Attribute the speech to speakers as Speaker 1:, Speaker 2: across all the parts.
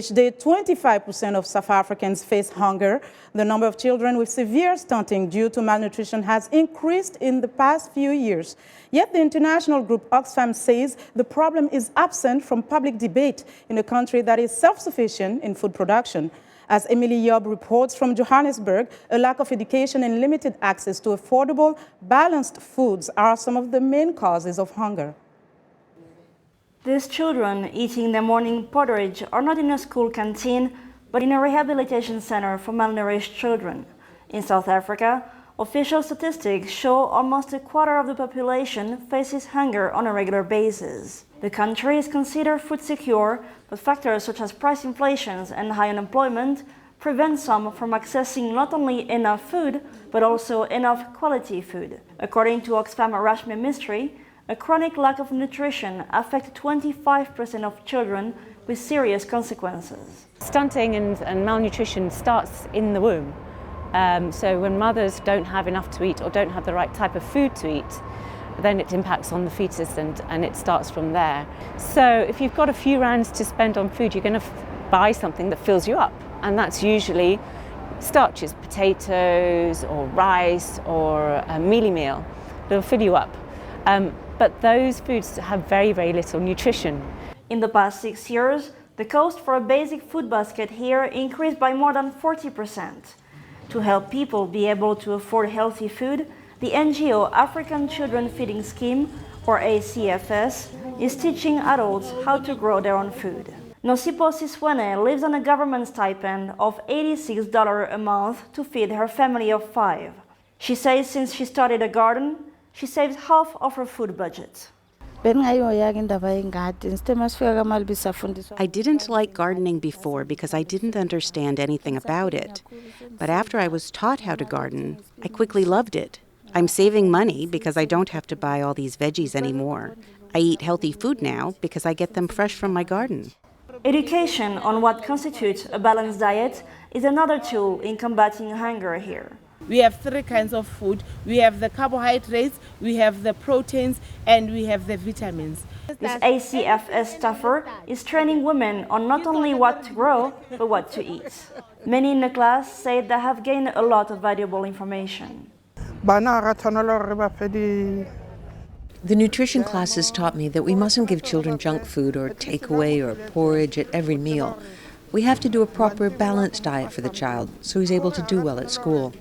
Speaker 1: Each day, 25% of South Africans face hunger. The number of children with severe stunting due to malnutrition has increased in the past few years. Yet the international group Oxfam says the problem is absent from public debate in a country that is self-sufficient in food production. As Emilie Iob reports from Johannesburg, a lack of education and limited access to affordable, balanced foods are some of the main causes of hunger.
Speaker 2: These children eating their morning porridge are not in a school canteen, but in a rehabilitation center for malnourished children. In South Africa, official statistics show almost a quarter of the population faces hunger on a regular basis. The country is considered food secure, but factors such as price inflations and high unemployment prevent some from accessing not only enough food, but also enough quality food. According to Oxfam Rashmi Mystery, a chronic lack of nutrition affects 25% of children with serious consequences.
Speaker 3: Stunting and malnutrition starts in the womb. So when mothers don't have enough to eat or don't have the right type of food to eat, then it impacts on the fetus and it starts from there. So if you've got a few rands to spend on food, you're going to buy something that fills you up. And that's usually starches, potatoes or rice or a mealie meal. They'll fill you up. But those foods have very, very little nutrition.
Speaker 2: In the past 6 years, the cost for a basic food basket here increased by more than 40%. To help people be able to afford healthy food, the NGO African Children Feeding Scheme, or ACFS, is teaching adults how to grow their own food. Nosipo Siswene lives on a government stipend of $86 a month to feed her family of 5. She says since she started a garden, she saves half of her food budget.
Speaker 4: I didn't like gardening before because I didn't understand anything about it. But after I was taught how to garden, I quickly loved it. I'm saving money because I don't have to buy all these veggies anymore. I eat healthy food now because I get them fresh from my garden.
Speaker 2: Education on what constitutes a balanced diet is another tool in combating hunger here.
Speaker 5: We have 3 kinds of food. We have the carbohydrates, we have the proteins, and we have the vitamins.
Speaker 2: This ACFS staffer is training women on not only what to grow, but what to eat. Many in the class say they have gained a lot of valuable information.
Speaker 6: The nutrition classes taught me that we mustn't give children junk food or takeaway or porridge at every meal. We have to do a proper balanced diet for the child so he's able to do well at school.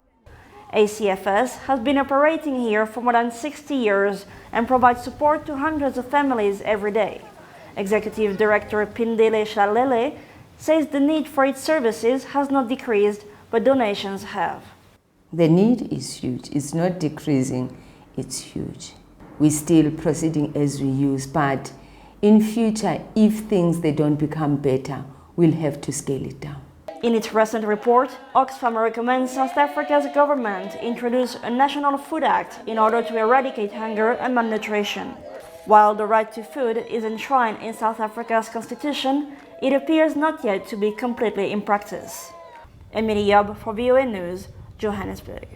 Speaker 2: ACFS has been operating here for more than 60 years and provides support to hundreds of families every day. Executive Director Pindele Shalele says the need for its services has not decreased, but donations have.
Speaker 7: The need is huge. It's not decreasing, it's huge. We're still proceeding as we use, but in future, if things they don't become better, we'll have to scale it down.
Speaker 2: In its recent report, Oxfam recommends South Africa's government introduce a National Food Act in order to eradicate hunger and malnutrition. While the right to food is enshrined in South Africa's constitution, it appears not yet to be completely in practice. Emilie Iob for VOA News, Johannesburg.